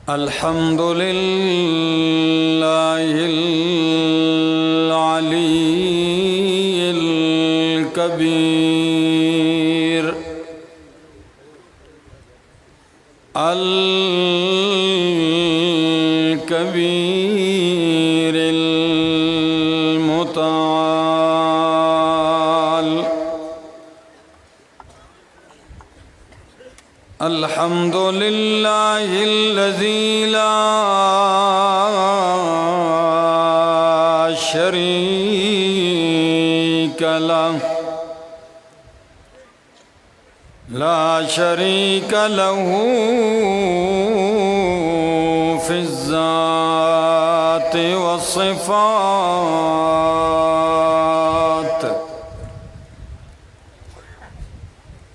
الحمد لله العلي الكبير الكبير المتعال. الحمد لله الذي لا شريك له في الذات والصفات،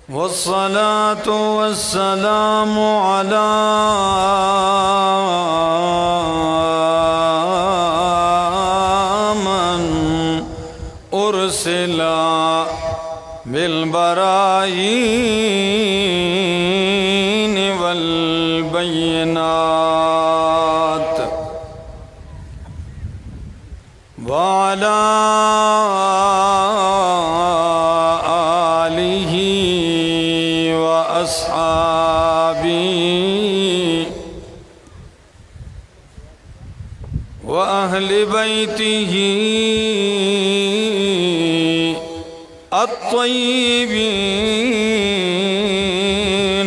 والصلاة والسلام على من أرسل بالبراهين والبينات، وعلى آله وأصحابه وأهل بيته الطيبين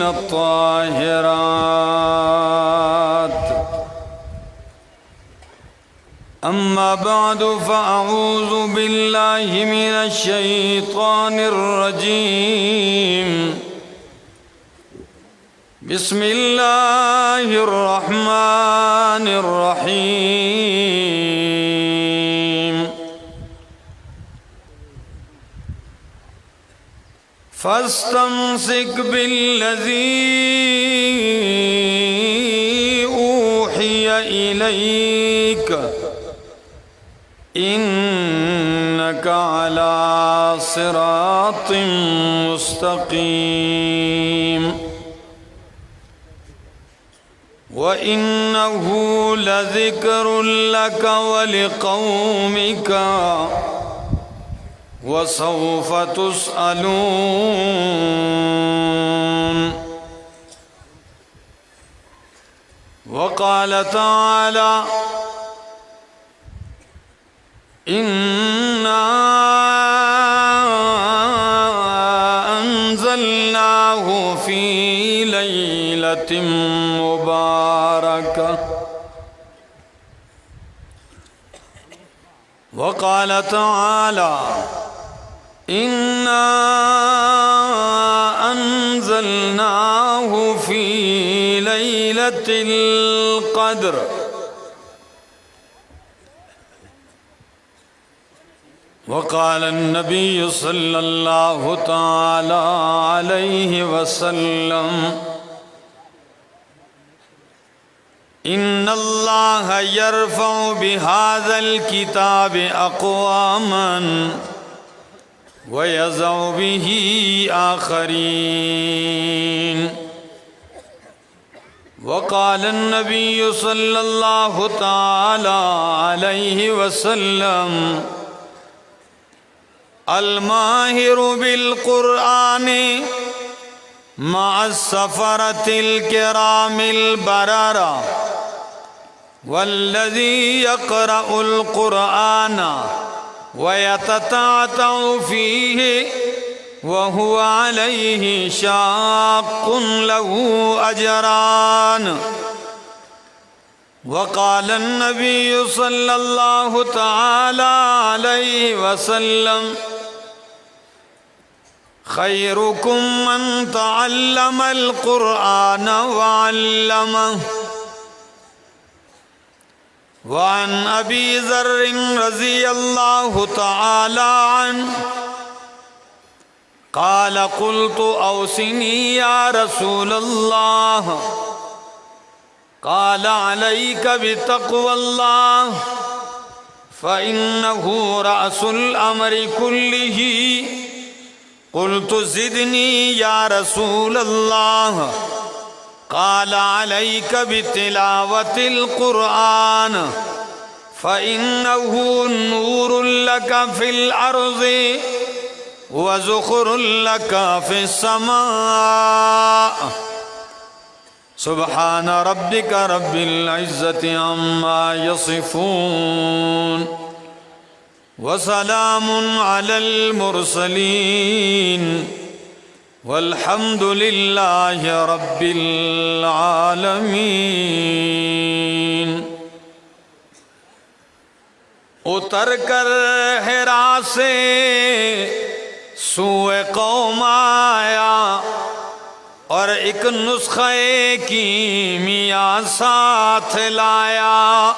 الطاهرات. أما بعد، فأعوذ بالله من الشيطان الرجيم. بسم الله الرحمن الرحيم. فاستمسك بالذي أوحي إليك إنك على صراط مستقيم، وإنه لذكر لك ولقومك وسوف تسألون. وقال تعالى: إنا أنزلناه في ليلة مباركة. وقال تعالى: إنا أنزلناه في ليلة القدر. وقال النبي صلى الله تعالى عليه وسلم: إن الله يرفع بهذا الكتاب أقواما ويضع به آخرين. وقال النبي صلى الله تعالى عليه وسلم: الماهر بالقرآن مع السفرة الكرام البررة، والذي يقرأ القرآن ويتتعتع فيه وهو عليه شاق له أجران. وقال النبي صلى الله تعالى عليه وسلم: خيركم من تعلم القرآن وعلمه. وعن أبي ذر رضي الله تعالى عنه قال: قلت أوصني يا رسول الله. قال: عليك بتقوى الله، فإنه رأس الأمر كله، قلت زدنی یا رسول اللہ قال علیک بتلاوت القرآن فإنه نور لك في الأرض وزخر لك في السماء سبحان ربك رب العزة عما يصفون وسلام على المرسلين والحمد لله رب العالمين۔ اتر کر حرا سے سوئے قوم آیا اور ایک نسخہ کیمیا ساتھ لایا،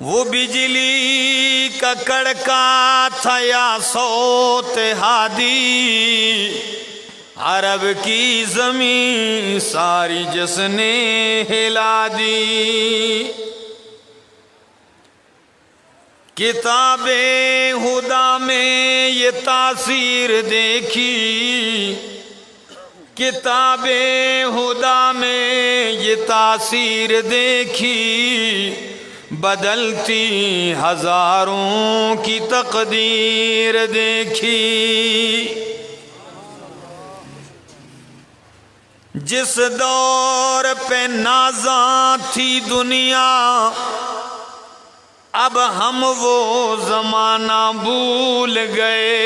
وہ بجلی کا کڑکا تھا یا صوت ہادی، عرب کی زمین ساری جس نے ہلا دی۔ کتاب خدا میں یہ تاثیر دیکھی، کتاب خدا میں یہ تاثیر دیکھی، بدلتی ہزاروں کی تقدیر دیکھی۔ جس دور پہ نازاں تھی دنیا، اب ہم وہ زمانہ بھول گئے،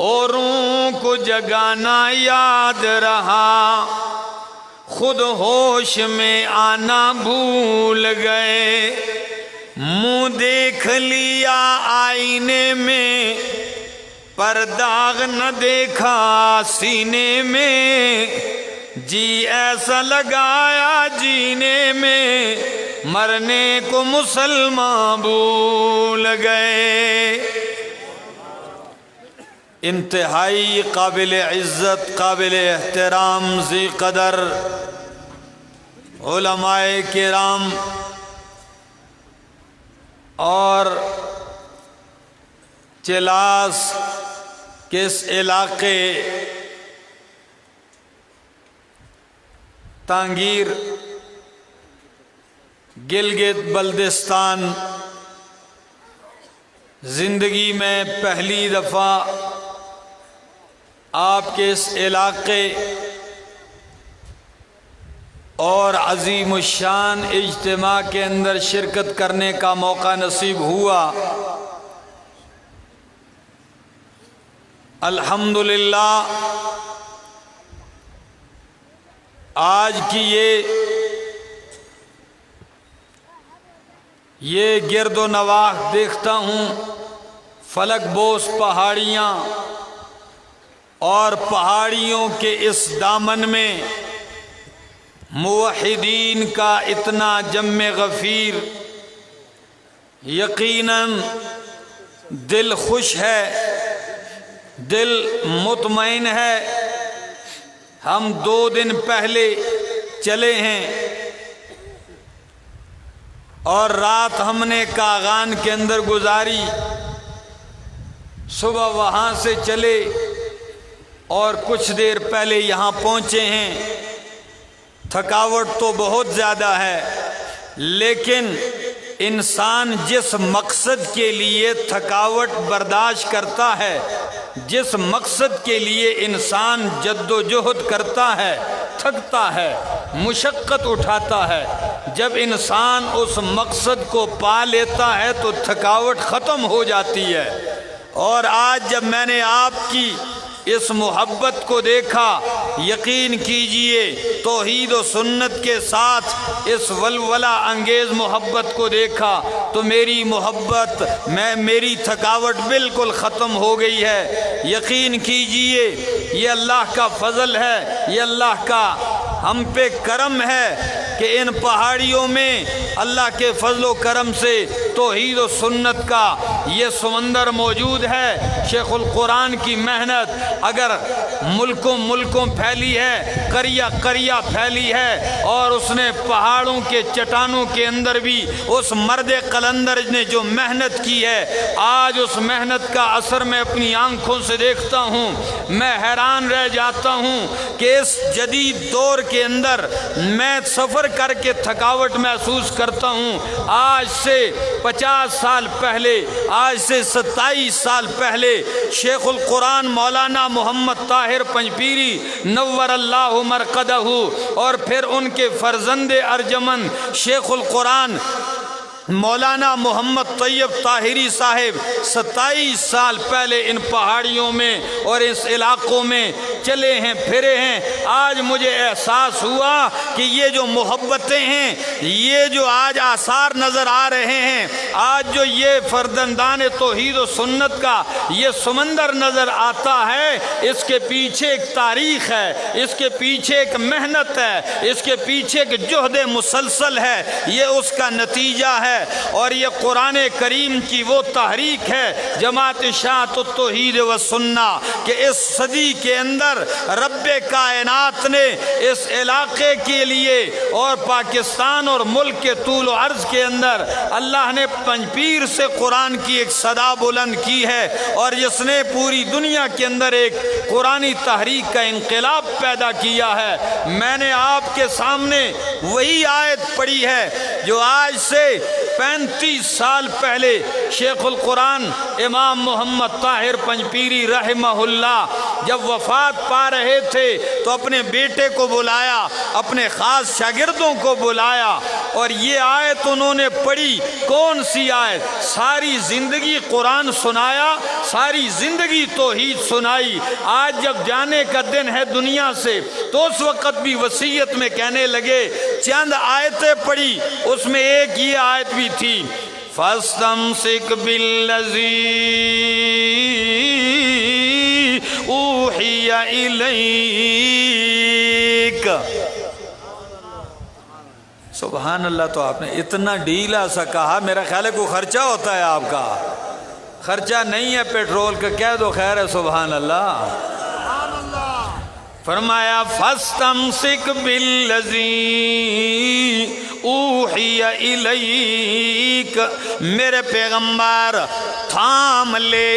اوروں کو جگانا یاد رہا، خود ہوش میں آنا بھول گئے۔ منہ دیکھ لیا آئینے میں، پر داغ نہ دیکھا سینے میں، جی ایسا لگایا جینے میں، مرنے کو مسلمان بھول گئے۔ انتہائی قابل عزت، قابل احترام، ذی قدر علماء کرام اور چلاس کے اس علاقے تانگیر گلگت بلتستان، زندگی میں پہلی دفعہ آپ کے اس علاقے اور عظیم الشان اجتماع کے اندر شرکت کرنے کا موقع نصیب ہوا۔ الحمدللہ آج کی یہ گرد و نواح دیکھتا ہوں، فلک بوس پہاڑیاں، اور پہاڑیوں کے اس دامن میں موحدین کا اتنا جم غفیر، یقیناً دل خوش ہے، دل مطمئن ہے۔ ہم 2 دن پہلے چلے ہیں اور رات ہم نے کاغان کے اندر گزاری، صبح وہاں سے چلے اور کچھ دیر پہلے یہاں پہنچے ہیں۔ تھکاوٹ تو بہت زیادہ ہے، لیکن انسان جس مقصد کے لیے تھکاوٹ برداشت کرتا ہے، جس مقصد کے لیے انسان جد و جہد کرتا ہے، تھکتا ہے، مشقت اٹھاتا ہے، جب انسان اس مقصد کو پا لیتا ہے تو تھکاوٹ ختم ہو جاتی ہے۔ اور آج جب میں نے آپ کی اس محبت کو دیکھا، یقین کیجئے توحید و سنت کے ساتھ اس ولولہ انگیز محبت کو دیکھا تو میری محبت میری تھکاوٹ بالکل ختم ہو گئی ہے۔ یقین کیجئے یہ اللہ کا فضل ہے، یہ اللہ کا ہم پہ کرم ہے کہ ان پہاڑیوں میں اللہ کے فضل و کرم سے توحید و سنت کا یہ سمندر موجود ہے۔ شیخ القرآن کی محنت اگر ملکوں پھیلی ہے، قریہ پھیلی ہے، اور اس نے پہاڑوں کے چٹانوں کے اندر بھی اس مرد قلندر نے جو محنت کی ہے، آج اس محنت کا اثر میں اپنی آنکھوں سے دیکھتا ہوں۔ میں حیران رہ جاتا ہوں کہ اس جدید دور کے اندر میں سفر کر کے تھکاوٹ محسوس کرتا ہوں۔ آج سے 50 سال پہلے، آج سے 27 سال پہلے شیخ القرآن مولانا محمد طاہر پنجپیری نور اللہ مرقدہ اور پھر ان کے فرزند ارجمند شیخ القرآن مولانا محمد طیب طاہری صاحب 27 سال پہلے ان پہاڑیوں میں اور اس علاقوں میں چلے ہیں، پھرے ہیں۔ آج مجھے احساس ہوا کہ یہ جو محبتیں ہیں، یہ جو آج آثار نظر آ رہے ہیں، آج جو یہ فرزندان توحید و سنت کا یہ سمندر نظر آتا ہے، اس کے پیچھے ایک تاریخ ہے، اس کے پیچھے ایک محنت ہے، اس کے پیچھے ایک جہد مسلسل ہے، یہ اس کا نتیجہ ہے۔ اور یہ قرآن کریم کی وہ تحریک ہے جماعت اشاعت التوحید و سنت کہ اس صدی کے اندر رب کائنات نے اس علاقے کے لیے اور پاکستان اور ملک کے طول و عرض کے اندر اللہ نے پنجپیر سے قرآن کی ایک صدا بلند کی ہے، اور جس نے پوری دنیا کے اندر ایک قرآنی تحریک کا انقلاب پیدا کیا ہے۔ میں نے آپ کے سامنے وہی آیت پڑھی ہے جو آج سے 35 سال پہلے شیخ القرآن امام محمد طاہر پنجپیری رحمہ اللہ جب وفات پا رہے تھے تو اپنے بیٹے کو بلایا، اپنے خاص شاگردوں کو بلایا، اور یہ آیت انہوں نے پڑھی۔ کون سی آیت؟ ساری زندگی قرآن سنایا، ساری زندگی توحید سنائی۔ آج جب جانے کا دن ہے دنیا سے تو اس وقت بھی وصیت میں کہنے لگے، چند آیتیں پڑھی، اس میں ایک یہ آیت بھی تھی، فَاسْتَمْسِكْ بِالَّذِي أُوحِيَ إِلَيْكَ۔ سبحان اللہ۔ تو آپ نے اتنا ڈھیلا سا کہا، میرا خیال ہے کوئی خرچہ ہوتا ہے آپ کا؟ خرچہ نہیں ہے پیٹرول کا، کہہ دو خیر ہے۔ سبحان اللہ۔ فرمایا فَاسْتَمْسِكْ بِالَّذِي أُوحِيَ إِلَيْكَ، میرے پیغمبر تھام لے،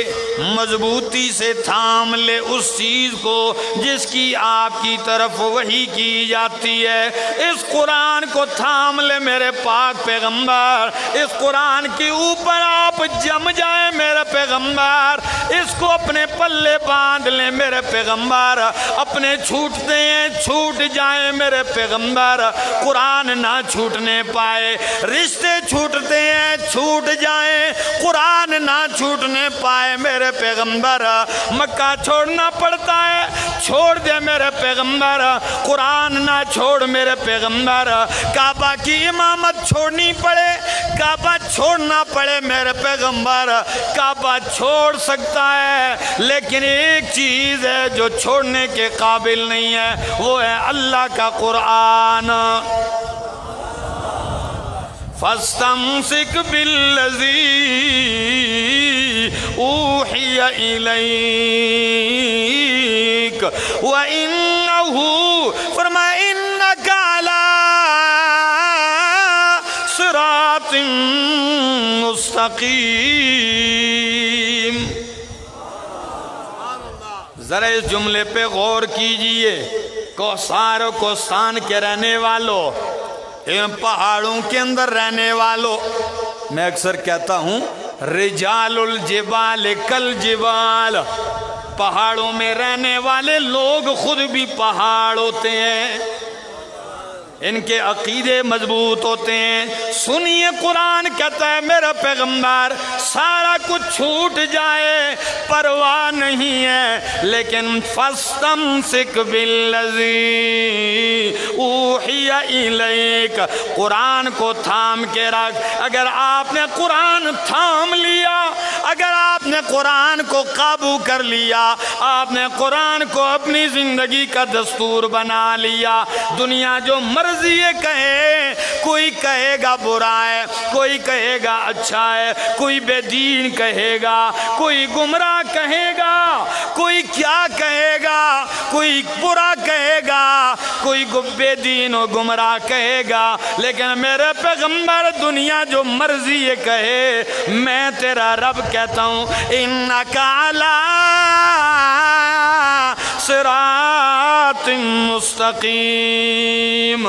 مضبوطی سے تھام لے اس چیز کو جس کی آپ کی طرف وحی کی جاتی ہے۔ اس قرآن کو تھام لے میرے پاک پیغمبر، اس قرآن کے اوپر آپ جم جائیں میرے پیغمبر، اس کو اپنے پلے باندھ لیں میرے پیغمبر، اپنے چھوٹتے ہیں چھوٹ جائیں میرے پیغمبر، قرآن نہ چھوٹنے پائے، رشتے چھوٹتے ہیں چھوٹ جائیں، قرآن نہ چھوٹنے پائے میرے پیغمبر، مکہ چھوڑنا پڑتا ہے چھوڑ دے میرے پیغمبر، قرآن نہ چھوڑ میرے پیغمبر، کعبہ کی امامت چھوڑنی پڑے، کعبہ چھوڑنا پڑے میرے پیغمبر، کعبہ چھوڑ سکتا ہے لیکن ایک چیز ہے جو چھوڑنے کے قابل نہیں ہے، وہ ہے اللہ کا قرآن۔ فَاسْتَمْسِكْ بِالَّذِي أُوحِيَ إِلَيْكَ وَإِنَّهُ، فرمایا إِنَّكَ عَلَىٰ صِرَاطٍ مُسْتَقِيمٍ۔ ذرا اس جملے پہ غور کیجئے، کوثر و کوستان کے رہنے والوں، ان پہاڑوں کے اندر رہنے والوں، میں اکثر کہتا ہوں رجال الجبال کالجبال، پہاڑوں میں رہنے والے لوگ خود بھی پہاڑ ہوتے ہیں، ان کے عقیدے مضبوط ہوتے ہیں۔ سنیے قرآن کہتا ہے میرا پیغمبر سارا کچھ چھوٹ جائے پرواہ نہیں ہے، لیکن فَاسْتَمْسِكْ بِالَّذِي أُوحِيَ إِلَيْكَ، قرآن کو تھام کے رکھ۔ اگر آپ نے قرآن تھام لیا، اگر آپ نے قرآن کو قابو کر لیا، آپ نے قرآن کو اپنی زندگی کا دستور بنا لیا، دنیا جو مرضی کہے کوئی کہے گا برا ہے، کوئی کہے گا اچھا ہے، کوئی بے دین کہے گا، کوئی گمراہ کہے گا، کوئی کیا کہے گا، کوئی برا کہے گا، کوئی بے دین و گمراہ کہے گا، لیکن میرے پیغمبر دنیا جو مرضی یہ کہے، میں تیرا رب کہتا ہوں انک علی صراط مستقیم۔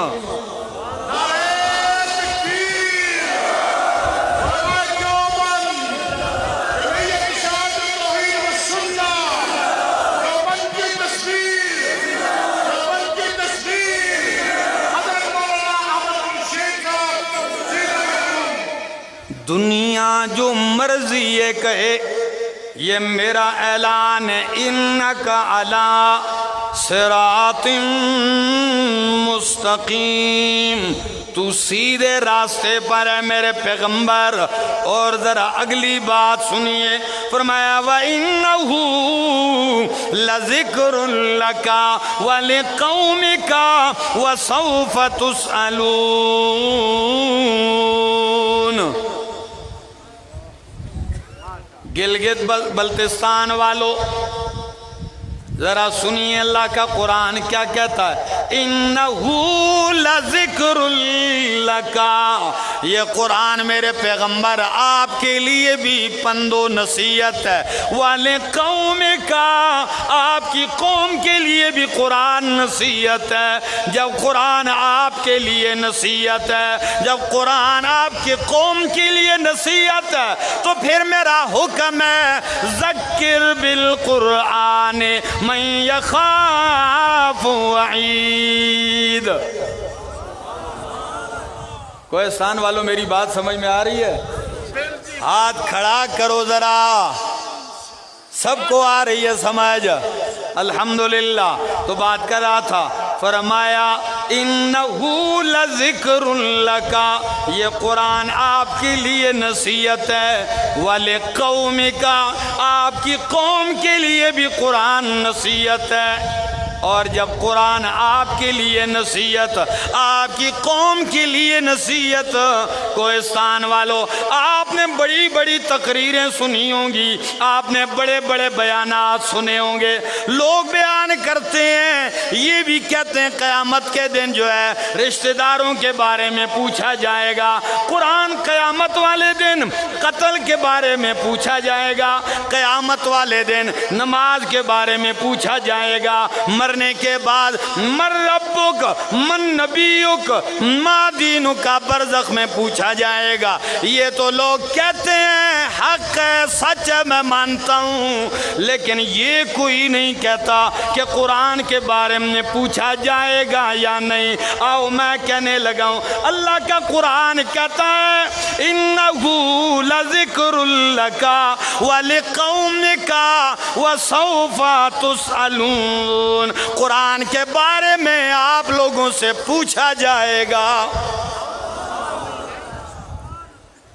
دنیا جو مرضی یہ کہے، یہ میرا اعلان ہے انک علی صراط مستقیم، تو سیدھے راستے پر ہے میرے پیغمبر۔ اور ذرا اگلی بات سنیے، فرمایا وَإِنَّهُ لَذِكْرٌ لَكَ وَلِقَوْمِكَ وَسَوْفَ تُسْأَلُونَ۔ گلگت بلتستان والو ذرا سنیے اللہ کا قرآن کیا کہتا ہے، اِنَّهُ لَذِكْرٌ لَكَ، یہ قرآن میرے پیغمبر آپ کے لیے بھی پند و نصیحت ہے، وَلِقَوْمِكَ، آپ کی قوم کے لیے بھی قرآن نصیحت ہے۔ جب قرآن آپ کے لیے نصیحت ہے، جب قرآن آپ کی قوم کے لیے نصیحت ہے، تو پھر میرا حکم ہے ذکر بالقرآن من یخاف وعید۔ کوہستان والوں میری بات سمجھ میں آ رہی ہے؟ ہاتھ کھڑا کرو ذرا، سب کو آ رہی ہے سمجھ؟ الحمدللہ۔ تو بات کر رہا تھا، فرمایا انہو لذکر لک، یہ قرآن آپ کے لیے نصیحت ہے، ولقومک، آپ کی قوم کے لیے بھی قرآن نصیحت ہے۔ اور جب قرآن آپ کے لیے نصیحت، آپ کی قوم کے لیے نصیحت، کوہستان والو آپ نے بڑی بڑی تقریریں سنی ہوں گی، آپ نے بڑے بڑے بیانات سنے ہوں گے، لوگ بیان کرتے ہیں، یہ بھی کہتے ہیں قیامت کے دن جو ہے رشتہ داروں کے بارے میں پوچھا جائے گا، قرآن قیامت والے دن قتل کے بارے میں پوچھا جائے گا، قیامت والے دن نماز کے بارے میں پوچھا جائے گا، مرنے کے بعد من ربک من نبیک ما دینک برزخ میں پوچھا جائے گا۔ یہ تو لوگ کہتے ہیں حق ہے، سچ ہے، میں مانتا ہوں، لیکن یہ کوئی نہیں کہتا کہ قرآن کے بارے میں پوچھا جائے گا یا نہیں۔ آؤ میں کہنے لگا ہوں، اللہ کا قرآن کہتا ہے انہو لذکر لک ولقومک وسوف تسألون، قرآن کے بارے میں آپ لوگوں سے پوچھا جائے گا۔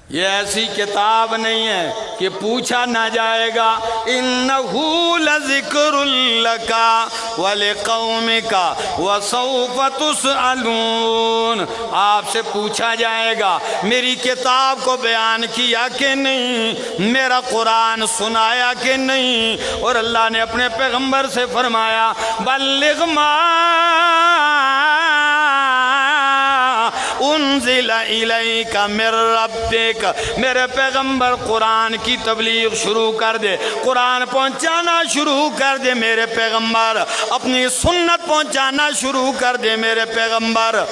یہ ایسی کتاب نہیں ہے کہ پوچھا نہ جائے گا۔ انہو لذکر لک ولقومک وسوف تسألون، آپ سے پوچھا جائے گا میری کتاب کو بیان کیا کہ نہیں، میرا قرآن سنایا کہ نہیں۔ اور اللہ نے اپنے پیغمبر سے فرمایا بلغ ما انزل الیک من ربک، میرے پیغمبر قرآن کی تبلیغ شروع کر دے، قرآن پہنچانا شروع کر دے میرے پیغمبر، اپنی سنت پہنچانا شروع کر دے میرے پیغمبر۔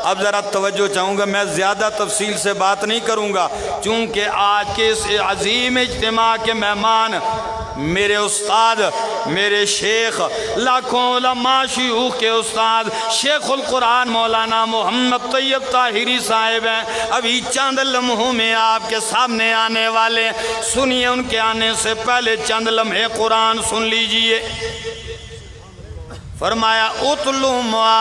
اب ذرا توجہ چاہوں گا، میں زیادہ تفصیل سے بات نہیں کروں گا، چونکہ آج کے اس عظیم اجتماع کے مہمان میرے استاد، میرے شیخ، لاکھوں علماء شیوخ کے استاد شیخ القرآن مولانا محمد طیب طاہری صاحب ہیں، ابھی چند لمحوں میں آپ کے سامنے آنے والے، سنیے ان کے آنے سے پہلے چند لمحے قرآن سن لیجئے۔ فرمایا اتل ما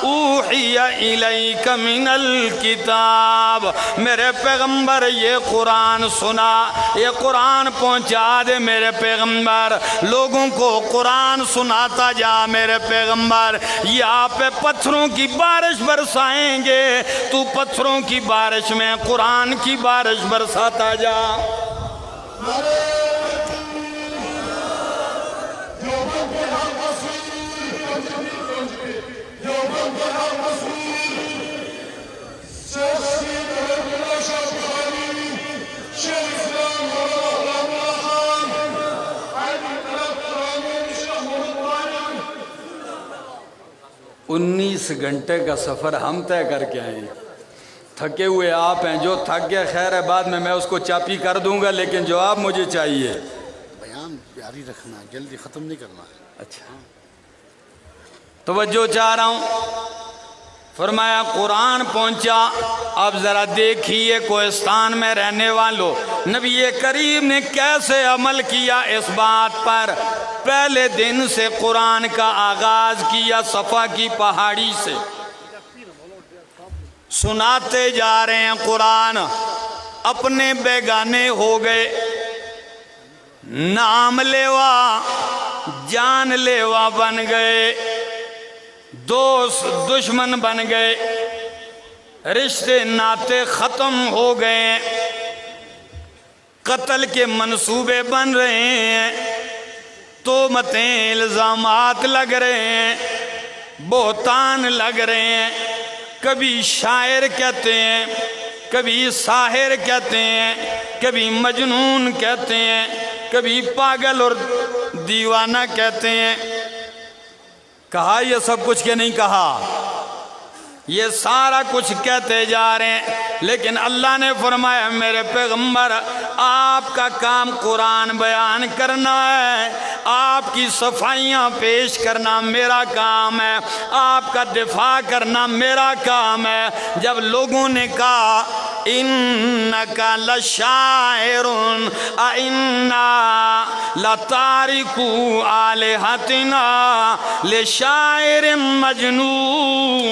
اوحی الیک من الکتاب، میرے پیغمبر یہ قرآن سنا، یہ قرآن پہنچا دے میرے پیغمبر، لوگوں کو قرآن سناتا جا میرے پیغمبر۔ یہاں پہ پتھروں کی بارش برسائیں گے، تو پتھروں کی بارش میں قرآن کی بارش برساتا جا۔ انیس گھنٹے کا سفر ہم طے کر کے آئے، تھکے ہوئے آپ ہیں، جو تھک گیا خیر ہے بعد میں اس کو چاپی کر دوں گا، لیکن جواب مجھے چاہیے۔ بیان جاری رکھنا، جلدی ختم نہیں کرنا ہے۔ اچھا توجہ چاہ رہا ہوں۔ فرمایا قرآن پہنچا، اب ذرا دیکھیے کوہستان میں رہنے والوں، نبی کریم نے کیسے عمل کیا اس بات پر۔ پہلے دن سے قرآن کا آغاز کیا صفا کی پہاڑی سے، سناتے جا رہے ہیں قرآن، اپنے بیگانے ہو گئے، نام لیوا جان لیوا بن گئے، دوست دشمن بن گئے، رشتے ناتے ختم ہو گئے، قتل کے منصوبے بن رہے ہیں، تہمتیں الزامات لگ رہے ہیں، بہتان لگ رہے ہیں، کبھی شاعر کہتے ہیں، کبھی ساحر کہتے ہیں، کبھی مجنون کہتے ہیں، کبھی پاگل اور دیوانہ کہتے ہیں۔ کہا یہ سب کچھ کہ نہیں کہا؟ یہ سارا کچھ کہتے جا رہے ہیں، لیکن اللہ نے فرمایا میرے پیغمبر آپ کا کام قرآن بیان کرنا ہے، آپ کی صفائیاں پیش کرنا میرا کام ہے، آپ کا دفاع کرنا میرا کام ہے۔ جب لوگوں نے کہا انکا لشاعر انا لتارکو آلہتنا لشاعر مجنون،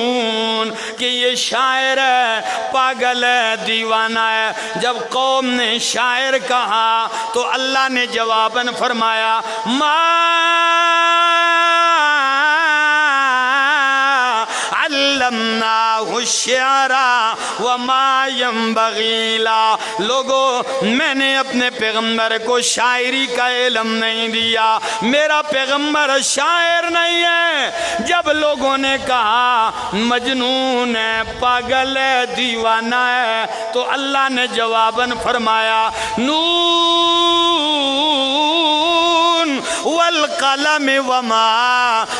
کہ یہ شاعر ہے، پاگل ہے، دیوانہ ہے، جب قوم نے شاعر کہا تو اللہ نے جواباً فرمایا ما علمناہ الشعر وما ينبغي له، لوگو میں نے اپنے پیغمبر کو شاعری کا علم نہیں دیا، میرا پیغمبر شاعر نہیں ہے۔ جب لوگوں نے کہا مجنون ہے، پاگل ہے، دیوانہ ہے، تو اللہ نے جواباً فرمایا نون والقلم وما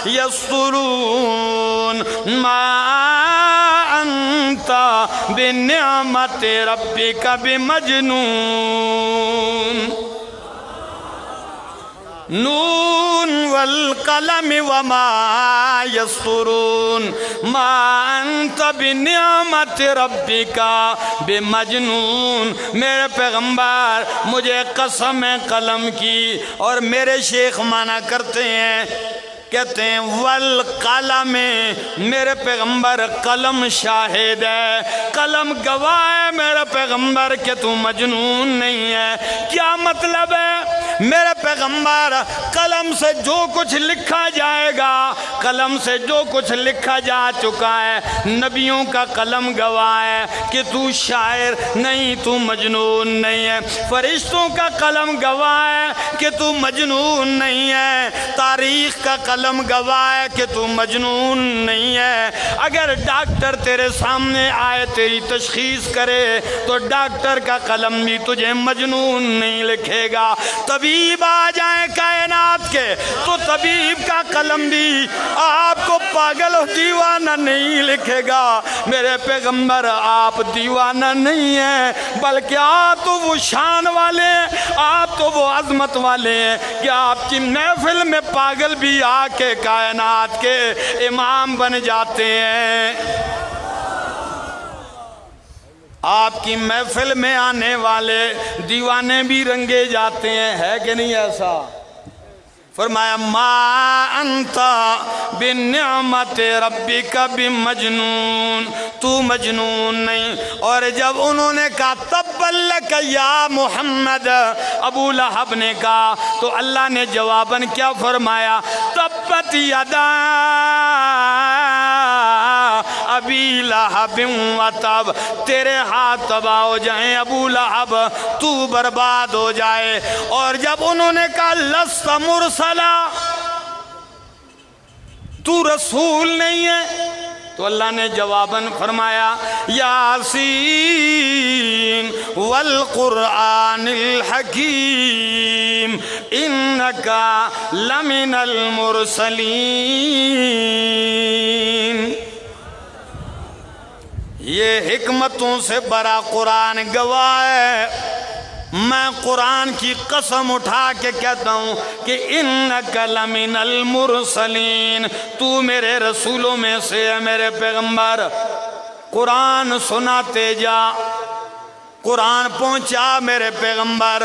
یسطرون ما انت بنعمت ربک بمجنون۔ نون والقلم وما یسطرون ما انت بنعمت ربک بمجنون۔ میرے پیغمبر مجھے قسم ہے قلم کی، اور میرے شیخ مانا کرتے ہیں، کہتے ہیں والقلم، میرے پیغمبر قلم شاہد ہے، قلم گواہ ہے میرے پیغمبر کہ تو مجنون نہیں ہے۔ کیا مطلب ہے؟ میرے پیغمبر قلم سے جو کچھ لکھا جائے گا، قلم سے جو کچھ لکھا جا چکا ہے، نبیوں کا قلم گواہ ہے کہ تو شاعر نہیں، تو مجنون نہیں ہے، فرشتوں کا قلم گواہ ہے کہ تو مجنون نہیں ہے، تاریخ کا قلم گواہ ہے کہ تو مجنون نہیں ہے۔ اگر ڈاکٹر تیرے سامنے آئے تیری تشخیص کرے تو ڈاکٹر کا قلم بھی تجھے مجنون نہیں لکھے گا، طبیب آ جائیں کائنات کے تو طبیب کا قلم بھی آپ کو پاگل و دیوانہ نہیں لکھے گا۔ میرے پیغمبر آپ دیوانہ نہیں ہیں، بلکہ آپ تو وہ شان والے ہیں، آپ تو وہ عظمت والے ہیں کہ آپ کی محفل میں پاگل بھی آ کے کائنات کے امام بن جاتے ہیں۔ آپ کی محفل میں آنے والے دیوانے بھی رنگے جاتے ہیں، ہے کہ نہیں ایسا؟ فرمایا ما انتا بنعمت ربک بمجنون، تو مجنون نہیں۔ اور جب انہوں نے کہا تبت لک یا محمد، ابو لہب نے کہا، تو اللہ نے جواباً کیا فرمایا؟ تبت یدا ابی لہب و تب، تیرے ہاتھ تباہ ہو جائیں ابو لہب، تو برباد ہو جائے۔ اور جب انہوں نے کہا لست مرسلا، تو رسول نہیں ہے، تو اللہ نے جواباً فرمایا یاسین والقرآن الحکیم انکا لمن المرسلین۔ یہ حکمتوں سے بڑا قرآن گواہ ہے۔ میں قرآن کی قسم اٹھا کے کہتا ہوں کہ انک لمن المرسلین، تو میرے رسولوں میں سے ہے میرے پیغمبر۔ قرآن سناتے جا، قرآن پہنچا میرے پیغمبر۔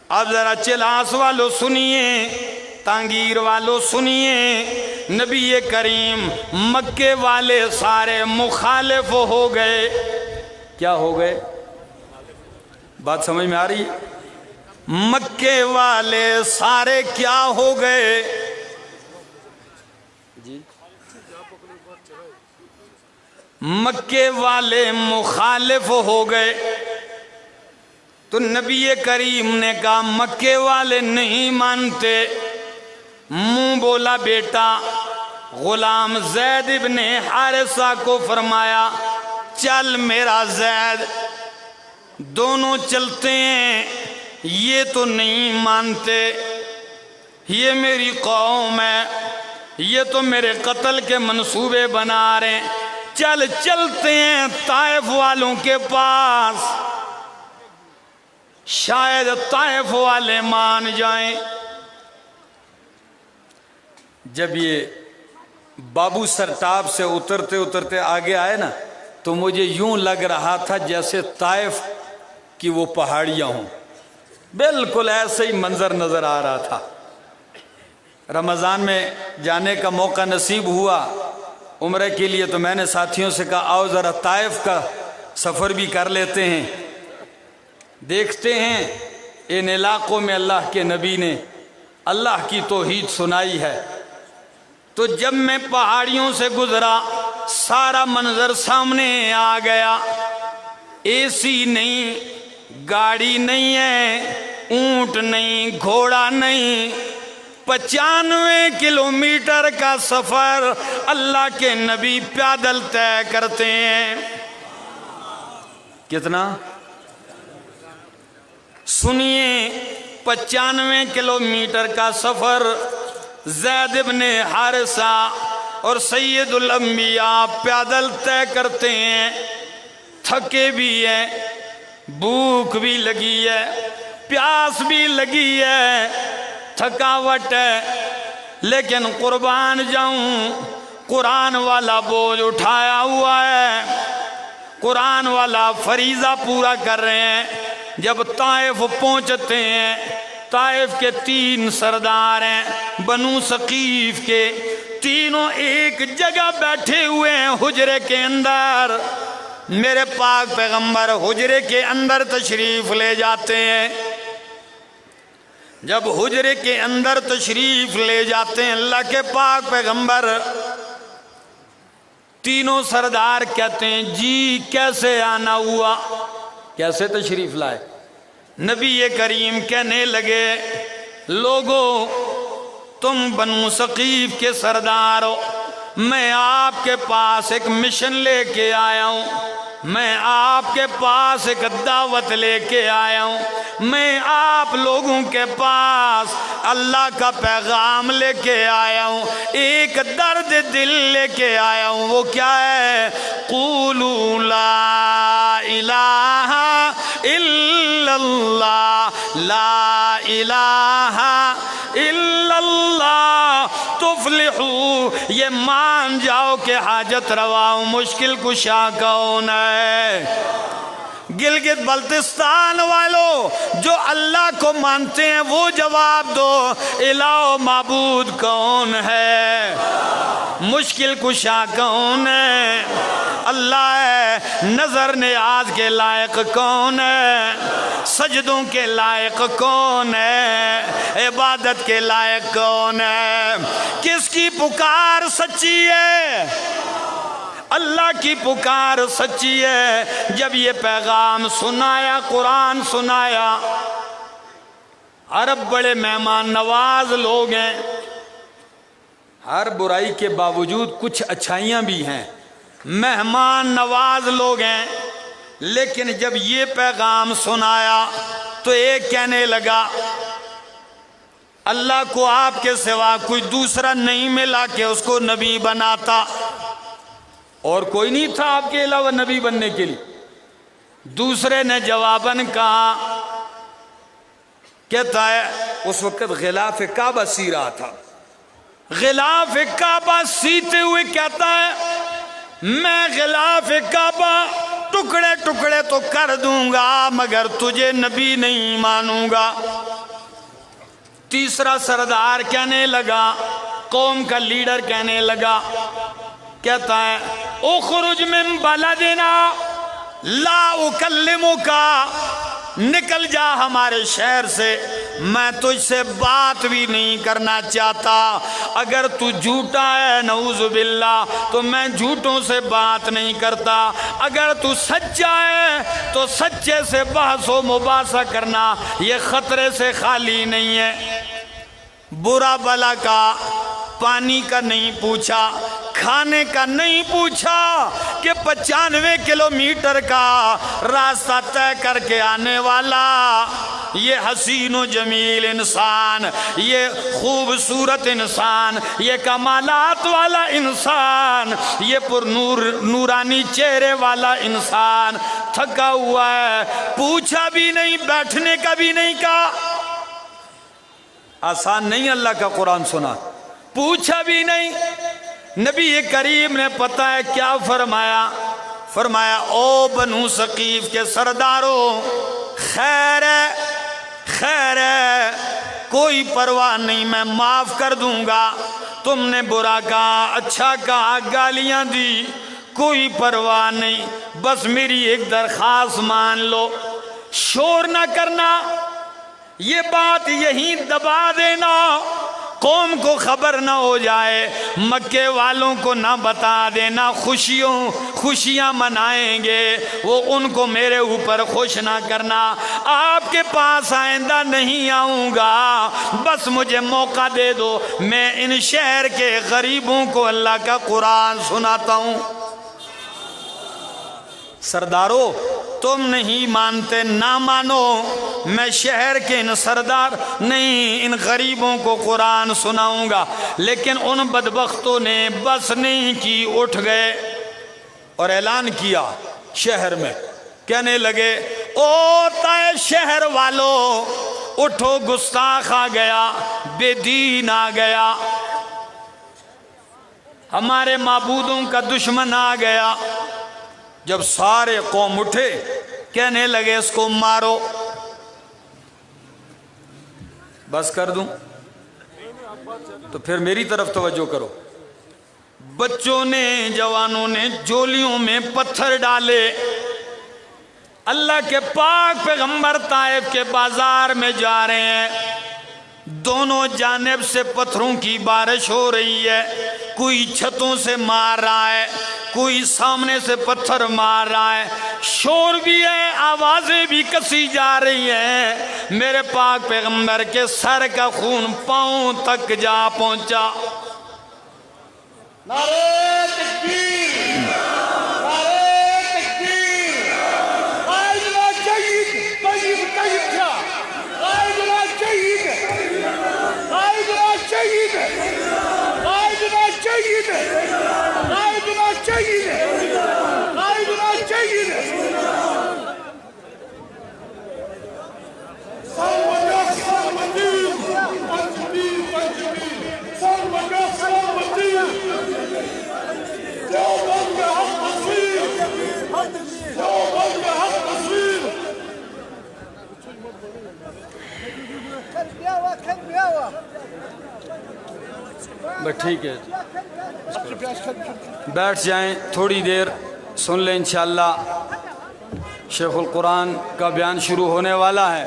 اب ذرا چلاس والو سنیے، تانگیر والو سنیے، نبی کریم مکے والے سارے مخالف ہو گئے۔ کیا ہو گئے؟ بات سمجھ میں آ رہی ہے؟ مکے والے سارے کیا ہو گئے؟ جی مکے والے مخالف ہو گئے۔ تو نبی کریم نے کہا مکے والے نہیں مانتے۔ منہ بولا بیٹا غلام زید ابن حارثہ کو فرمایا چل میرا زید، دونوں چلتے ہیں۔ یہ تو نہیں مانتے، یہ میری قوم ہے، یہ تو میرے قتل کے منصوبے بنا رہے ہیں۔ چل چلتے ہیں طائف والوں کے پاس، شاید طائف والے مان جائیں۔ جب یہ بابو سرتاب سے اترتے اترتے آگے آئے نا، تو مجھے یوں لگ رہا تھا جیسے طائف کی وہ پہاڑیاں ہوں، بالکل ایسے ہی منظر نظر آ رہا تھا۔ رمضان میں جانے کا موقع نصیب ہوا عمرے کے لیے، تو میں نے ساتھیوں سے کہا آؤ ذرا طائف کا سفر بھی کر لیتے ہیں، دیکھتے ہیں ان علاقوں میں اللہ کے نبی نے اللہ کی توحید سنائی ہے۔ تو جب میں پہاڑیوں سے گزرا سارا منظر سامنے آ گیا۔ اے سی نہیں، گاڑی نہیں ہے، اونٹ نہیں، گھوڑا نہیں، 95 کلومیٹر کا سفر اللہ کے نبی پیدل طے کرتے ہیں۔ کتنا؟ سنیے، 95 کلومیٹر کا سفر زید ابن حارثہ اور سید الانبیاء پیدل طے کرتے ہیں۔ تھکے بھی ہیں، بھوک بھی لگی ہے، پیاس بھی لگی ہے، تھکاوٹ ہے، لیکن قربان جاؤں قرآن والا بوجھ اٹھایا ہوا ہے، قرآن والا فریضہ پورا کر رہے ہیں۔ جب طائف پہنچتے ہیں، طائف کے 3 سردار ہیں بنو ثقیف کے، تینوں ایک جگہ بیٹھے ہوئے ہیں حجرے کے اندر۔ میرے پاک پیغمبر حجرے کے اندر تشریف لے جاتے ہیں۔ جب حجرے کے اندر تشریف لے جاتے ہیں اللہ کے پاک پیغمبر، تینوں سردار کہتے ہیں جی کیسے آنا ہوا، کیسے تشریف لائے؟ نبی کریم کہنے لگے لوگو تم بنو ثقیف کے سردار ہو، میں آپ کے پاس ایک مشن لے کے آیا ہوں، میں آپ کے پاس ایک دعوت لے کے آیا ہوں، میں آپ لوگوں کے پاس اللہ کا پیغام لے کے آیا ہوں، ایک درد دل لے کے آیا ہوں۔ وہ کیا ہے؟ قولوا لا الہ الا اللہ، لا الہ الا اللہ تفلحو، یہ مان جاؤ کہ حاجت روا ہوں، مشکل کشا کون ہے؟ گلگت بلتستان والوں جو اللہ کو مانتے ہیں وہ جواب دو، الہ و معبود کون ہے؟ مشکل کشا کون ہے؟ اللہ ہے۔ نظر نیاز کے لائق کون ہے؟ سجدوں کے لائق کون ہے؟ عبادت کے لائق کون ہے؟ کس کی پکار سچی ہے؟ اللہ کی پکار سچی ہے۔ جب یہ پیغام سنایا، قرآن سنایا، عرب بڑے مہمان نواز لوگ ہیں، ہر برائی کے باوجود کچھ اچھائیاں بھی ہیں، مہمان نواز لوگ ہیں، لیکن جب یہ پیغام سنایا تو ایک کہنے لگا اللہ کو آپ کے سوا کوئی دوسرا نہیں ملا کہ اس کو نبی بناتا، اور کوئی نہیں تھا آپ کے علاوہ نبی بننے کے لیے۔ دوسرے نے جواباً کہا، کہتا ہے اس وقت غلاف کعبہ سی رہا تھا، غلاف کعبہ سیتے ہوئے کہتا ہے میں غلاف کعبہ ٹکڑے ٹکڑے تو کر دوں گا مگر تجھے نبی نہیں مانوں گا۔ تیسرا سردار کہنے لگا، قوم کا لیڈر کہنے لگا، کہتا ہے اخرج من بلدنا لا اکلمک، نکل جا ہمارے شہر سے، میں تجھ سے بات بھی نہیں کرنا چاہتا۔ اگر تو جھوٹا ہے نعوذ باللہ تو میں جھوٹوں سے بات نہیں کرتا، اگر تو سچا ہے تو سچے سے بحث و مباحثہ کرنا یہ خطرے سے خالی نہیں ہے۔ برا بلا کا، پانی کا نہیں پوچھا، کھانے کا نہیں پوچھا کہ 95 کلومیٹر کا راستہ طے کر کے آنے والا یہ حسین و جمیل انسان، یہ خوبصورت انسان، یہ کمالات والا انسان، یہ پر نورانی چہرے والا انسان تھکا ہوا ہے، پوچھا بھی نہیں، بیٹھنے کا بھی نہیں کہا۔ آسان نہیں اللہ کا قرآن سنا، پوچھا بھی نہیں۔ نبی کریم نے پتہ ہے کیا فرمایا؟ فرمایا او بنو ثقیف کے سرداروں، خیر ہے، خیر ہے، کوئی پرواہ نہیں، میں معاف کر دوں گا۔ تم نے برا کہا، اچھا کہا، گالیاں دی، کوئی پرواہ نہیں، بس میری ایک درخواست مان لو، شور نہ کرنا، یہ بات یہیں دبا دینا، قوم کو خبر نہ ہو جائے، مکے والوں کو نہ بتا دینا، خوشیاں منائیں گے وہ، ان کو میرے اوپر خوش نہ کرنا، آپ کے پاس آئندہ نہیں آؤں گا، بس مجھے موقع دے دو، میں ان شہر کے غریبوں کو اللہ کا قرآن سناتا ہوں۔ سردارو تم نہیں مانتے، نہ مانو، میں شہر کے ان سردار نہیں، ان غریبوں کو قرآن سناؤں گا۔ لیکن ان بدبختوں نے بس نہیں کی، اٹھ گئے اور اعلان کیا شہر میں، کہنے لگے او طائف شہر والو اٹھو، گستاخ آ گیا، بے دین آ گیا، ہمارے معبودوں کا دشمن آ گیا۔ جب سارے قوم اٹھے کہنے لگے اس کو مارو، بس کر دوں تو پھر میری طرف توجہ کرو۔ بچوں نے، جوانوں نے جولیوں میں پتھر ڈالے، اللہ کے پاک پیغمبر طائف کے بازار میں جا رہے ہیں، دونوں جانب سے پتھروں کی بارش ہو رہی ہے، کوئی چھتوں سے مار رہا ہے، کوئی سامنے سے پتھر مار رہا ہے، شور بھی ہے، آوازیں بھی کسی جا رہی ہیں۔ میرے پاک پیغمبر کے سر کا خون پاؤں تک جا پہنچا۔ نعرہ تکبیر، نعرہ تکبیر، قائدنا شہید، طیب طیب تھا، قائدنا شہید، قائدنا شہید، قائدنا شہید، قائدنا شہید، قائدنا شہید۔ سلامتی، سلامتی، سلامتی، سلامتی۔ بس ٹھیک ہے، بیٹھ جائیں، تھوڑی دیر سن لیں انشاءاللہ۔ شیخ القرآن کا بیان شروع ہونے والا ہے۔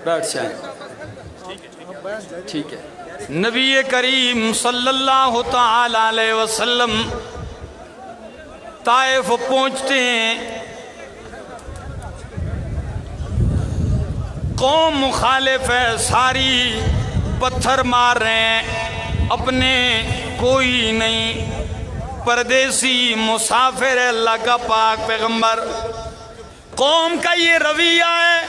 بیٹھ جائیں، ٹھیک ہے۔ نبی کریم صلی اللہ تعالی علیہ وسلم طائف پہنچتے ہیں، قوم مخالف ہے، ساری پتھر مار رہے ہیں، اپنے کوئی نہیں، پردیسی مسافر ہے اللہ کا پاک پیغمبر۔ قوم کا یہ رویہ ہے،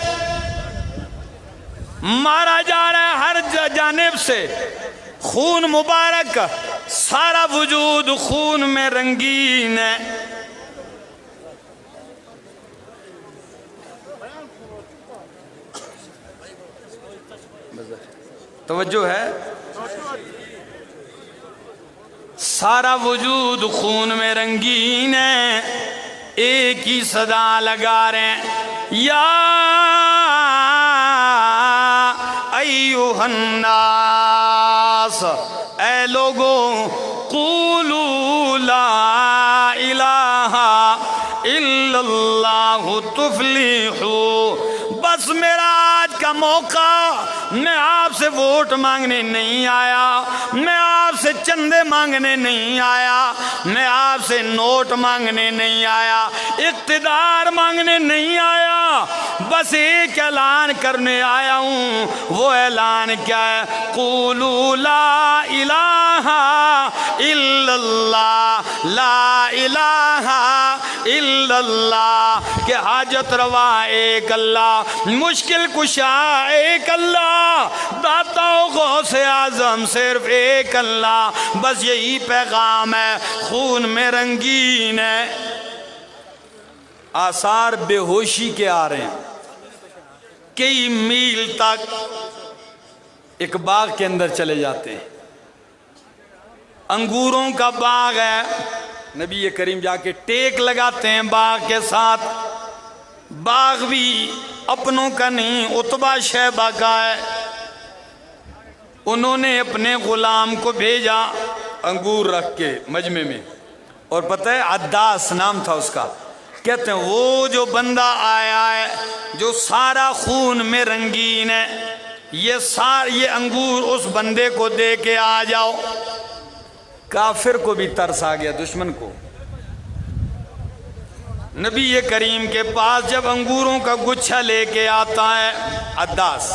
مارا جا رہا ہے ہر جانب سے، خون مبارک، سارا وجود خون میں رنگین ہے۔ توجہ ہے، سارا وجود خون میں رنگین ہے، ایک ہی صدا لگا رہے ہیں، یا ایھا الناس، اے لوگوں، قولوا لا الہ الا اللہ تفلحوا۔ بس میرا آج کا موقع، میں آپ سے ووٹ مانگنے نہیں آیا، میں آپ سے چندے مانگنے نہیں آیا، میں آپ سے نوٹ مانگنے نہیں آیا، اقتدار مانگنے نہیں آیا، بس ایک اعلان کرنے آیا ہوں۔ وہ اعلان کیا ہے؟ قولوا لا الہ الا اللہ، لا الہ الا اللہ، کہ حاجت روا ایک اللہ، مشکل کشا ایک اللہ، داتا و غوث اعظم صرف ایک اللہ، بس یہی پیغام ہے، خون میں رنگین ہے۔ آثار بے ہوشی کے آ رہے ہیں، کئی میل تک ایک باغ کے اندر چلے جاتے ہیں، انگوروں کا باغ ہے، نبی کریم جا کے ٹیک لگاتے ہیں باغ کے ساتھ، باغ بھی اپنوں کا نہیں، عتبہ شیبہ کا ہے۔ انہوں نے اپنے غلام کو بھیجا انگور رکھ کے مجمع میں، اور پتہ ہے عداس نام تھا اس کا، کہتے ہیں وہ جو بندہ آیا ہے جو سارا خون میں رنگین ہے، یہ انگور اس بندے کو دے کے آ جاؤ۔ کافر کو بھی ترس آ گیا، دشمن کو۔ نبی کریم کے پاس جب انگوروں کا گچھا لے کے آتا ہے عداس،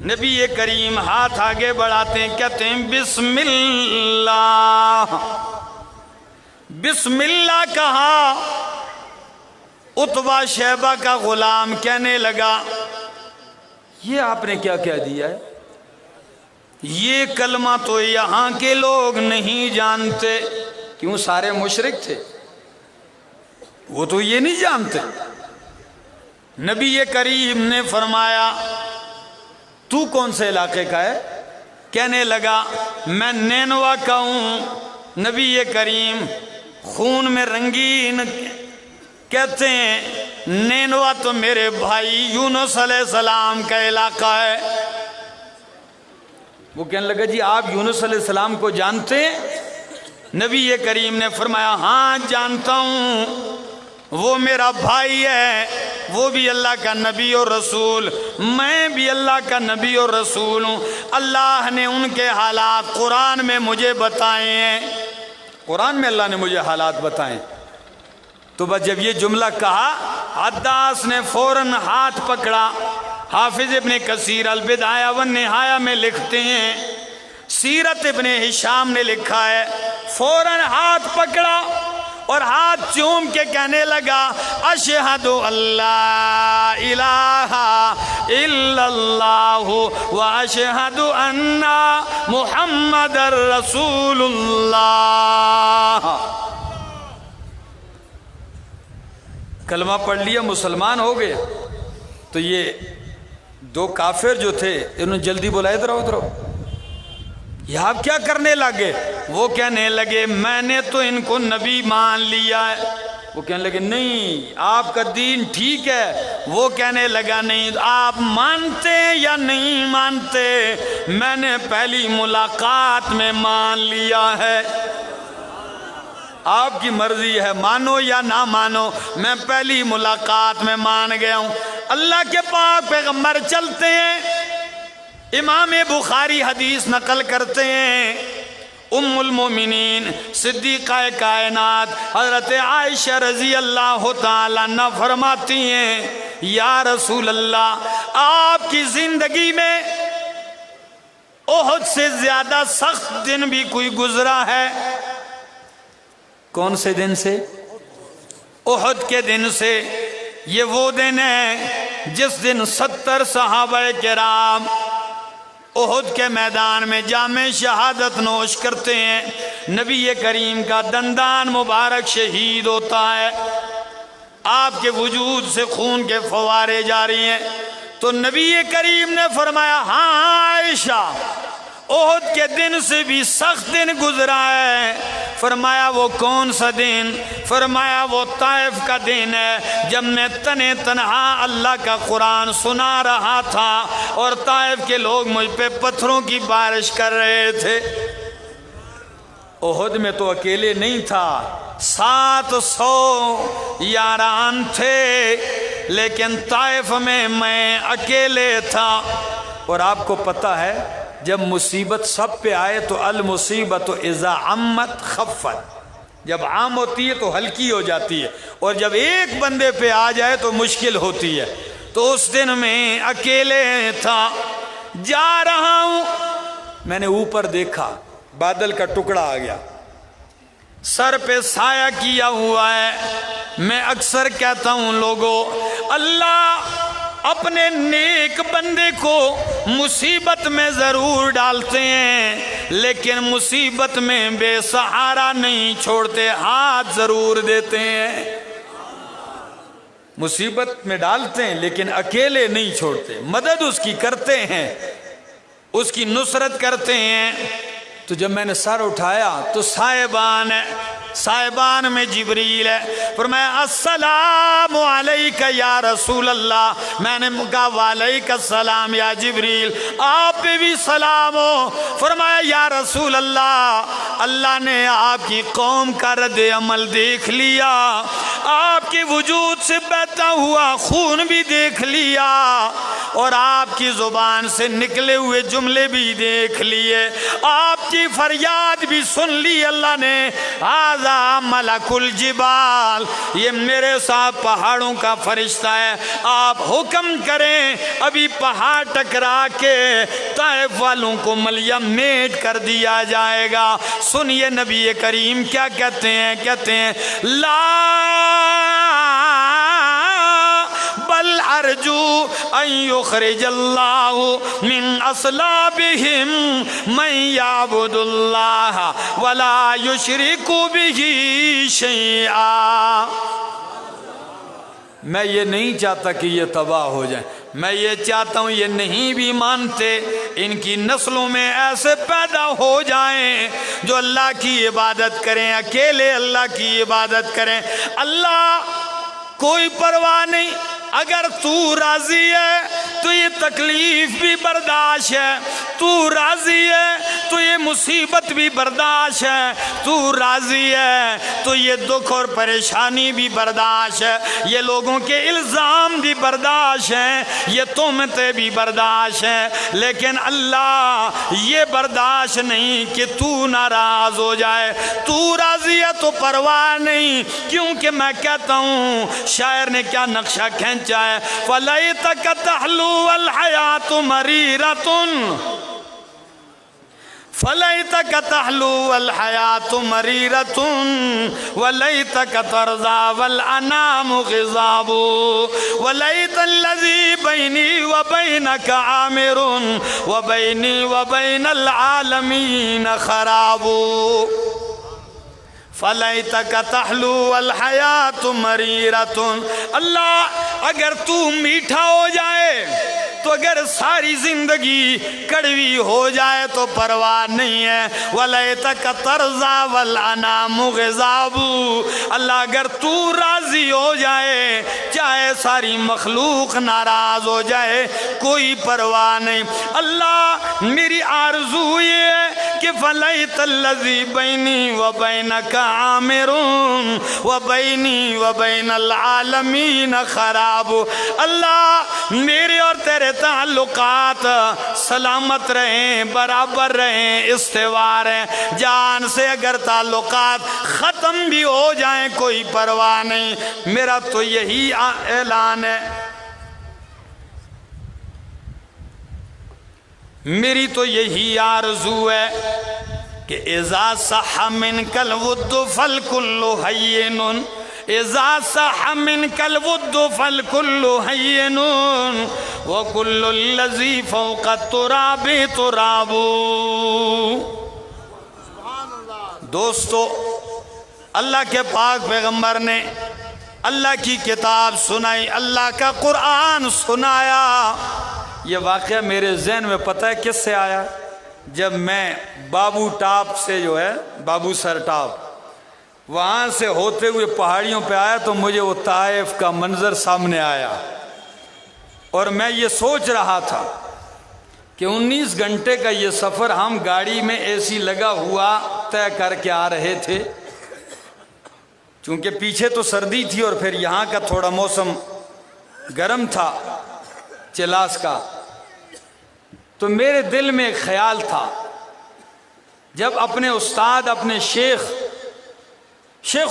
نبی کریم ہاتھ آگے بڑھاتے ہیں، کہتے ہیں بسم اللہ، بسم اللہ کہا۔ عتبہ شیبہ کا غلام کہنے لگا، یہ آپ نے کیا کہہ دیا ہے؟ یہ کلمہ تو یہاں کے لوگ نہیں جانتے۔ کیوں؟ سارے مشرک تھے، وہ تو یہ نہیں جانتے۔ نبی کریم نے فرمایا تو کون سے علاقے کا ہے؟ کہنے لگا میں نینوا کا ہوں۔ نبی کریم خون میں رنگین کہتے ہیں نینوا تو میرے بھائی یونس علیہ السلام کا علاقہ ہے۔ وہ کہنے لگا جی آپ یونس علیہ السلام کو جانتے ہیں؟ نبی کریم نے فرمایا ہاں جانتا ہوں، وہ میرا بھائی ہے، وہ بھی اللہ کا نبی اور رسول، میں بھی اللہ کا نبی اور رسول ہوں۔ اللہ نے ان کے حالات قرآن میں مجھے بتائے ہیں، قرآن میں اللہ نے مجھے حالات بتائے۔ تو بس جب یہ جملہ کہا، عداس نے فوراً ہاتھ پکڑا۔ حافظ ابن کثیر البدایہ والنہایہ میں لکھتے ہیں، سیرت ابن ہشام نے لکھا ہے، فوراً ہاتھ پکڑا اور ہاتھ چوم کے کہنے لگا اشہد اللہ الہ الا اللہ و اشہد ان محمد رسول اللہ۔ کلمہ پڑھ لیا، مسلمان ہو گئے۔ تو یہ دو کافر جو تھے انہوں نے جلدی بولا ادھر آؤ ادھر آؤ، یہ آپ کیا کرنے لگے؟ وہ کہنے لگے میں نے تو ان کو نبی مان لیا ہے۔ وہ کہنے لگے نہیں آپ کا دین ٹھیک ہے۔ وہ کہنے لگا نہیں آپ مانتے یا نہیں مانتے، میں نے پہلی ملاقات میں مان لیا ہے، آپ کی مرضی ہے مانو یا نہ مانو، میں پہلی ملاقات میں مان گیا ہوں۔ اللہ کے پاک پیغمبر چلتے ہیں، امام بخاری حدیث نقل کرتے ہیں، ام المومنین صدیقہ کائنات حضرت عائشہ رضی اللہ تعالیٰ عنہ فرماتی ہیں یا رسول اللہ آپ کی زندگی میں احد سے زیادہ سخت دن بھی کوئی گزرا ہے؟ کون سے دن سے؟ احد کے دن سے۔ یہ وہ دن ہے جس دن 70 صحابہ کرام احد کے میدان میں جام شہادت نوش کرتے ہیں، نبی کریم کا دندان مبارک شہید ہوتا ہے، آپ کے وجود سے خون کے فوارے جاری ہیں۔ تو نبی کریم نے فرمایا ہاں عائشہ احد کے دن سے بھی سخت دن گزرا ہے۔ فرمایا وہ کون سا دن؟ فرمایا وہ طائف کا دن ہے جب میں تنہا اللہ کا قرآن سنا رہا تھا اور طائف کے لوگ مجھ پہ پتھروں کی بارش کر رہے تھے۔ احد میں تو اکیلے نہیں تھا، 700 یاران تھے، لیکن طائف میں اکیلے تھا۔ اور آپ کو پتہ ہے جب مصیبت سب پہ آئے تو المصیبت اذا عمت خفت، جب عام ہوتی ہے تو ہلکی ہو جاتی ہے، اور جب ایک بندے پہ آ جائے تو مشکل ہوتی ہے۔ تو اس دن میں اکیلے تھا، جا رہا ہوں، میں نے اوپر دیکھا بادل کا ٹکڑا آ گیا، سر پہ سایہ کیا ہوا ہے۔ میں اکثر کہتا ہوں لوگوں، اللہ اپنے نیک بندے کو مصیبت میں ضرور ڈالتے ہیں لیکن مصیبت میں بے سہارا نہیں چھوڑتے، ہاتھ ضرور دیتے ہیں۔ مصیبت میں ڈالتے ہیں لیکن اکیلے نہیں چھوڑتے، مدد اس کی کرتے ہیں، اس کی نصرت کرتے ہیں۔ تو جب میں نے سر اٹھایا تو صاحبان ہے، صاحبان میں جبریل ہے۔ فرمایا السلام علیکہ یا رسول اللہ، میں نے کہا وعلیکہ السلام یا جبریل، آپ پہ بھی سلام ہو۔ فرمایا یا رسول اللہ، اللہ نے آپ کی قوم کا رد عمل دیکھ لیا، آپ کے وجود سے بہتا ہوا خون بھی دیکھ لیا، اور آپ کی زبان سے نکلے ہوئے جملے بھی دیکھ لیے، آپ کی فریاد بھی سن لی اللہ نے۔ ھذا ملک الجبال، یہ میرے ساتھ پہاڑوں کا فرشتہ ہے، آپ حکم کریں ابھی پہاڑ ٹکرا کے طائف والوں کو ملیم میٹ کر دیا جائے گا۔ سنیے نبی کریم کیا کہتے ہیں، کہتے ہیں لا بل ارجو ان یخرج اللہ من اصلابہم من یعبد اللہ ولا یشرک بہ شیئا۔ میں یہ نہیں چاہتا کہ یہ تباہ ہو جائیں، میں یہ چاہتا ہوں یہ نہیں بھی مانتے، ان کی نسلوں میں ایسے پیدا ہو جائیں جو اللہ کی عبادت کریں، اکیلے اللہ کی عبادت کریں۔ اللہ کوئی پرواہ نہیں، اگر تو راضی ہے تو یہ تکلیف بھی برداشت ہے، تو راضی ہے تو یہ مصیبت بھی برداشت ہے، تو راضی ہے تو یہ دکھ اور پریشانی بھی برداشت ہے، یہ لوگوں کے الزام بھی برداشت ہیں، یہ تہمتیں بھی برداشت ہیں، لیکن اللہ یہ برداشت نہیں کہ تو ناراض ہو جائے۔ تو راضی ہے تو پرواہ نہیں، کیونکہ میں کہتا ہوں شاعر نے کیا نقشہ کھینچا ہے، فَلَيْتَكَ تَحْلُو وَالْحَيَاةُ مَرِيرَةٌ فَلَيْتَكَ تَحْلُو وَالْحَيَاةُ مَرِيرَةٌ وَلَيْتَكَ تَرْضَىٰ وَالْأَنَامُ غِضَابٌ وَلَيْتَ الَّذِي بَيْنِي وَبَيْنَكَ عَامِرٌ وَبَيْنِي وَبَيْنَ الْعَالَمِينَ خَرَابٌ۔ فَلَيْتَكَ تَحْلُو وَالْحَيَاةُ مَرِيرَةٌ، اللہ اگر تو میٹھا ہو جائے تو اگر ساری زندگی کڑوی ہو جائے تو پرواہ نہیں ہے. وَلَيْتَكَ تَرْضَىٰ وَالْأَنَامُ غِضَابُ. اللہ اگر تو راضی ہو جائے چاہے ساری مخلوق ناراض ہو جائے کوئی پرواہ نہیں. اللہ میری آرزو یہ ہے کہ فَلَيْتَ الَّذِي بَيْنِي وَبَيْنَكَ عَامِرٌ وَبَيْنِي وَبَيْنَ الْعَالَمِينَ خَرَابُ. اللہ میرے اور تیرے تعلقات سلامت رہیں، برابر رہیں، استوار ہیں. جان سے اگر تعلقات ختم بھی ہو جائیں کوئی پرواہ نہیں. میرا تو یہی اعلان ہے، میری تو یہی آرزو ہے کہ اذا صح منک الود فالکل ہین، اذا صح منک الود فالکل ہین وکل الذی فوق التراب تراب. دوستو، اللہ کے پاک پیغمبر نے اللہ کی کتاب سنائی، اللہ کا قرآن سنایا. یہ واقعہ میرے ذہن میں پتہ ہے کس سے آیا؟ جب میں بابو ٹاپ سے جو ہے بابو سر ٹاپ وہاں سے ہوتے ہوئے پہاڑیوں پہ آیا تو مجھے وہ طائف کا منظر سامنے آیا اور میں یہ سوچ رہا تھا کہ 19 گھنٹے کا یہ سفر ہم گاڑی میں اے سی لگا ہوا طے کر کے آ رہے تھے، چونکہ پیچھے تو سردی تھی اور پھر یہاں کا تھوڑا موسم گرم تھا چلاس کا. تو میرے دل میں ایک خیال تھا، جب اپنے استاد اپنے شیخ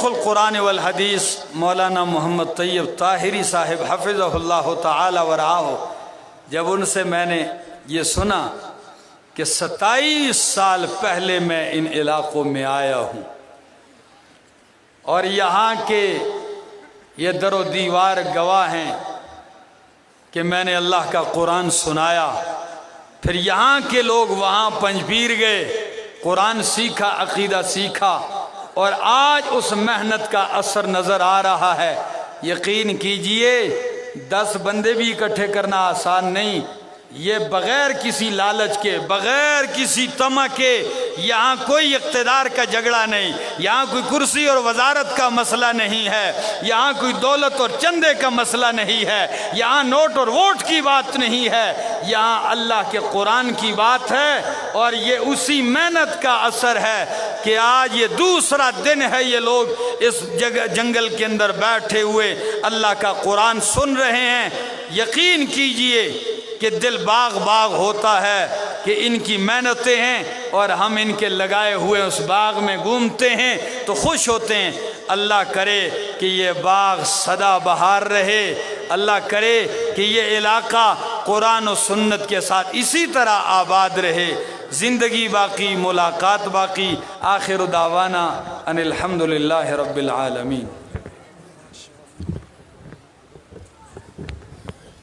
القرآن والحدیث مولانا محمد طیب طاہری صاحب حفظہ اللہ تعالی ورعاہ، جب ان سے میں نے یہ سنا کہ 27 سال پہلے میں ان علاقوں میں آیا ہوں اور یہاں کے یہ در و دیوار گواہ ہیں کہ میں نے اللہ کا قرآن سنایا. پھر یہاں کے لوگ وہاں پنجپیر گئے، قرآن سیکھا، عقیدہ سیکھا اور آج اس محنت کا اثر نظر آ رہا ہے. یقین کیجئے 10 بندے بھی اکٹھے کرنا آسان نہیں. یہ بغیر کسی لالچ کے، بغیر کسی طمع کے، یہاں کوئی اقتدار کا جھگڑا نہیں، یہاں کوئی کرسی اور وزارت کا مسئلہ نہیں ہے، یہاں کوئی دولت اور چندے کا مسئلہ نہیں ہے، یہاں نوٹ اور ووٹ کی بات نہیں ہے، یہاں اللہ کے قرآن کی بات ہے. اور یہ اسی محنت کا اثر ہے کہ آج یہ دوسرا دن ہے یہ لوگ اس جنگل کے اندر بیٹھے ہوئے اللہ کا قرآن سن رہے ہیں. یقین کیجئے کہ دل باغ باغ ہوتا ہے کہ ان کی محنتیں ہیں اور ہم ان کے لگائے ہوئے اس باغ میں گھومتے ہیں تو خوش ہوتے ہیں. اللہ کرے کہ یہ باغ سدا بہار رہے، اللہ کرے کہ یہ علاقہ قرآن و سنت کے ساتھ اسی طرح آباد رہے. زندگی باقی، ملاقات باقی. آخر دعوانا ان الحمدللہ رب العالمین.